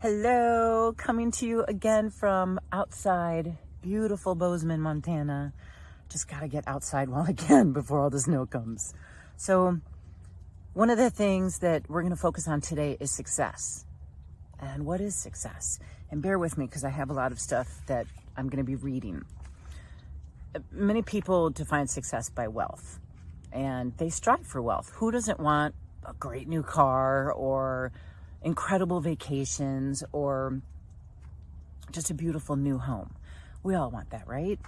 Hello, coming to you again from outside beautiful Bozeman, Montana. Just gotta get outside while I can before all the snow comes. So one of the things that we're gonna focus on today is success. And what is success? And bear with me because I have a lot of stuff that I'm gonna be reading. Many people define success by wealth, and they strive for wealth. Who doesn't want a great new car or incredible vacations or just a beautiful new home? We all want that, right?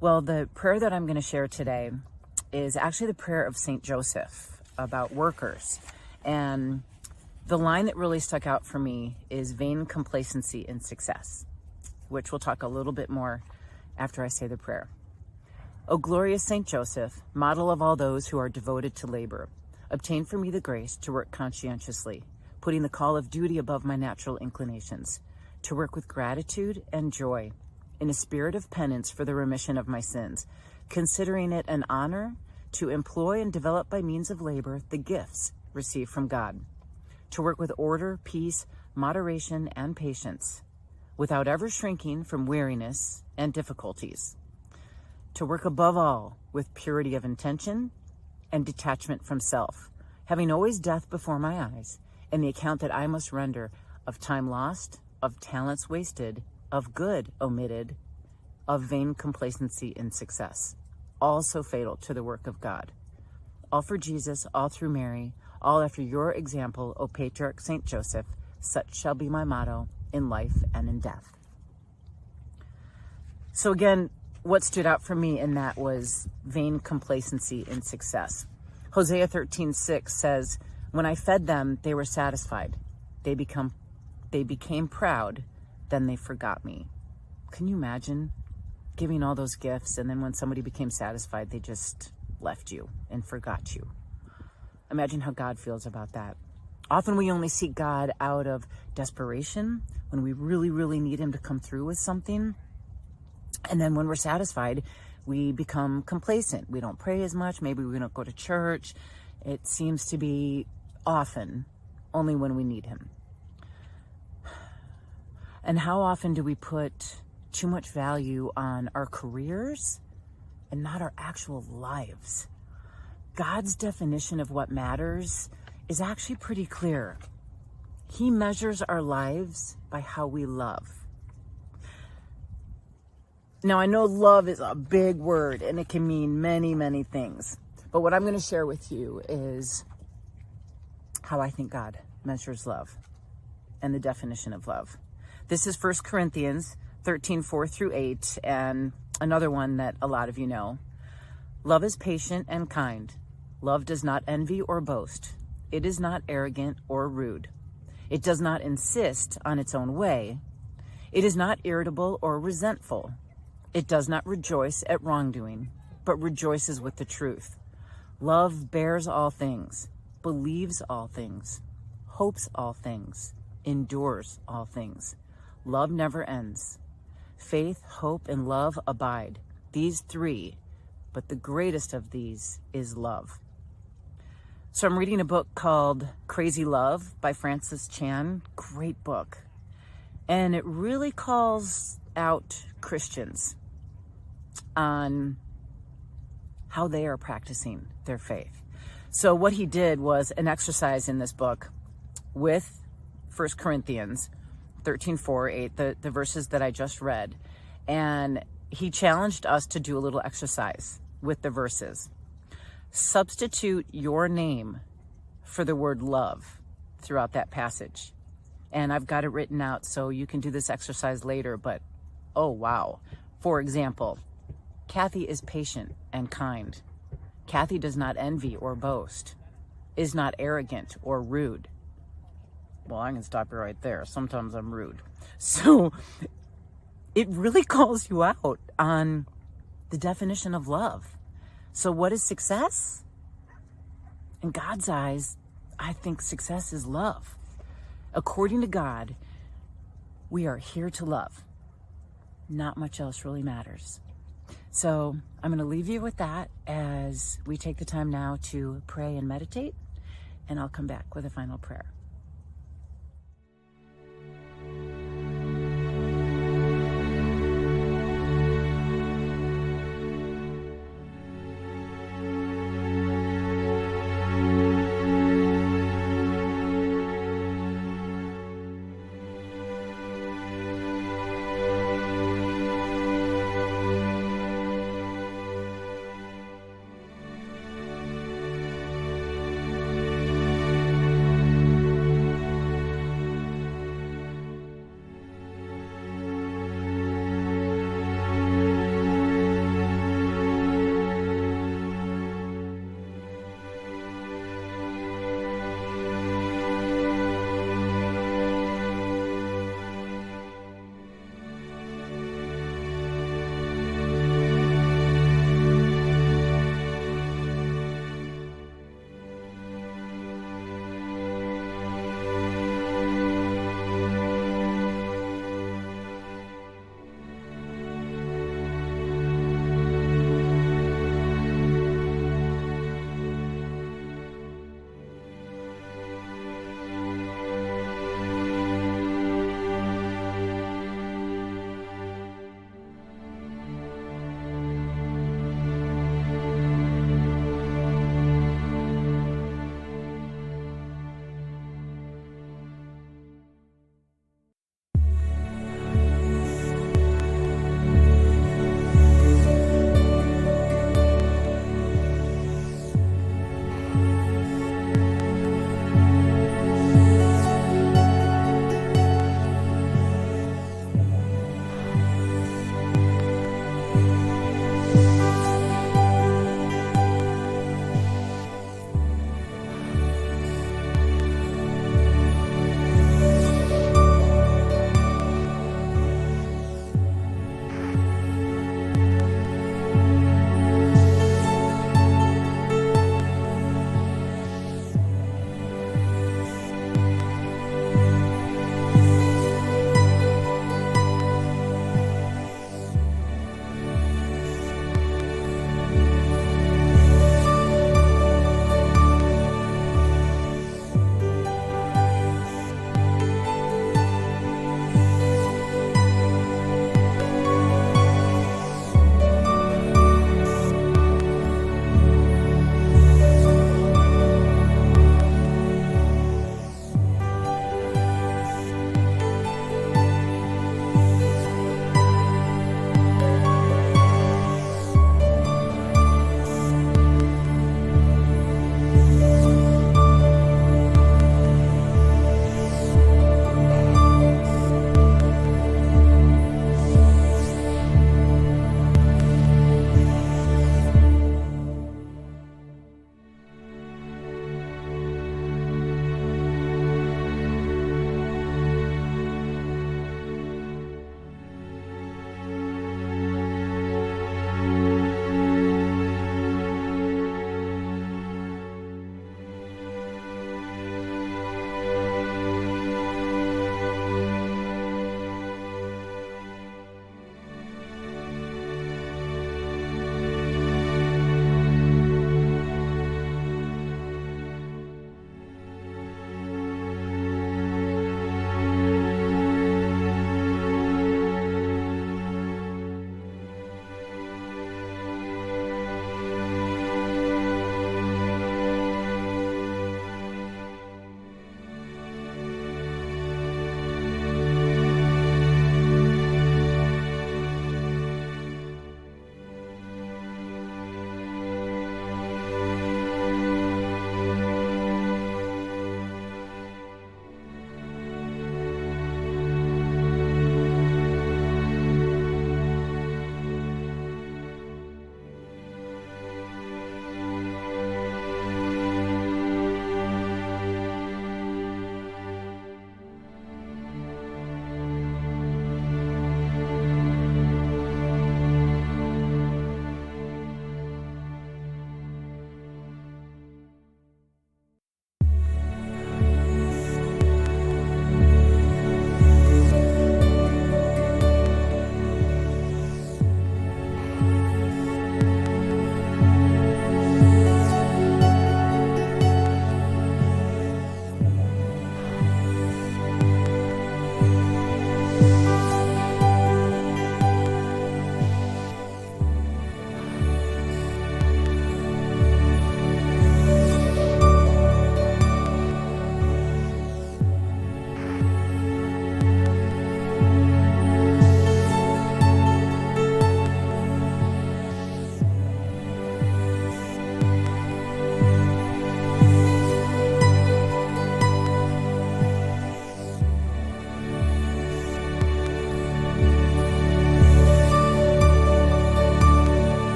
Well, the prayer that I'm going to share today is actually the prayer of St. Joseph about workers. And the line that really stuck out for me is vain complacency in success, which we'll talk a little bit more after I say the prayer. O glorious St. Joseph, model of all those who are devoted to labor, obtain for me the grace to work conscientiously, putting the call of duty above my natural inclinations, to work with gratitude and joy, in a spirit of penance for the remission of my sins, considering it an honor to employ and develop by means of labor the gifts received from God, to work with order, peace, moderation, and patience, without ever shrinking from weariness and difficulties, to work above all with purity of intention and detachment from self, having always death before my eyes, and the account that I must render of time lost, of talents wasted, of good omitted, of vain complacency in success, all so fatal to the work of God. All for Jesus, all through Mary, all after your example, O Patriarch St. Joseph, such shall be my motto in life and in death. So again, what stood out for me in that was vain complacency in success. Hosea 13:6 says, when I fed them, they were satisfied. They became proud, then they forgot me. Can you imagine giving all those gifts and then when somebody became satisfied, they just left you and forgot you? Imagine how God feels about that. Often we only seek God out of desperation when we really, really need him to come through with something. And then when we're satisfied, we become complacent. We don't pray as much. Maybe we don't go to church. It seems to be often only when we need him. And how often do we put too much value on our careers and not our actual lives? God's definition of what matters is actually pretty clear. He measures our lives by how we love. Now, I know love is a big word and it can mean many, many things. But what I'm going to share with you is how I think God measures love and the definition of love. This is 1 Corinthians 13:4-8, and another one that a lot of you know. Love is patient and kind. Love does not envy or boast. It is not arrogant or rude. It does not insist on its own way. It is not irritable or resentful. It does not rejoice at wrongdoing, but rejoices with the truth. Love bears all things, believes all things, hopes all things, endures all things. Love never ends. Faith, hope, and love abide. These three, but the greatest of these is love. So I'm reading a book called Crazy Love by Francis Chan. Great book. And it really calls out Christians on how they are practicing their faith. So what he did was an exercise in this book with 1 Corinthians 13:4-8, the verses that I just read. And he challenged us to do a little exercise with the verses. Substitute your name for the word love throughout that passage. And I've got it written out so you can do this exercise later, but oh wow. For example, Kathy is patient and kind. Kathy does not envy or boast, is not arrogant or rude. Well, I can stop you right there. Sometimes I'm rude. So it really calls you out on the definition of love. So what is success? In God's eyes, I think success is love. According to God, we are here to love. Not much else really matters. So I'm going to leave you with that as we take the time now to pray and meditate, and I'll come back with a final prayer.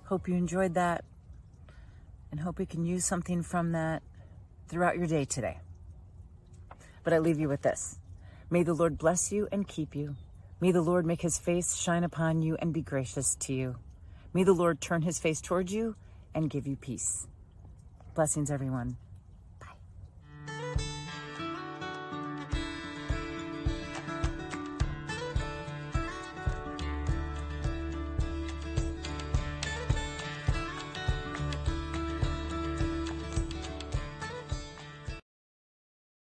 Hope you enjoyed that, and hope you can use something from that throughout your day today. But I leave you with this. May the Lord bless you and keep you. May the Lord make his face shine upon you and be gracious to you. May the Lord turn his face towards you and give you peace. Blessings, everyone.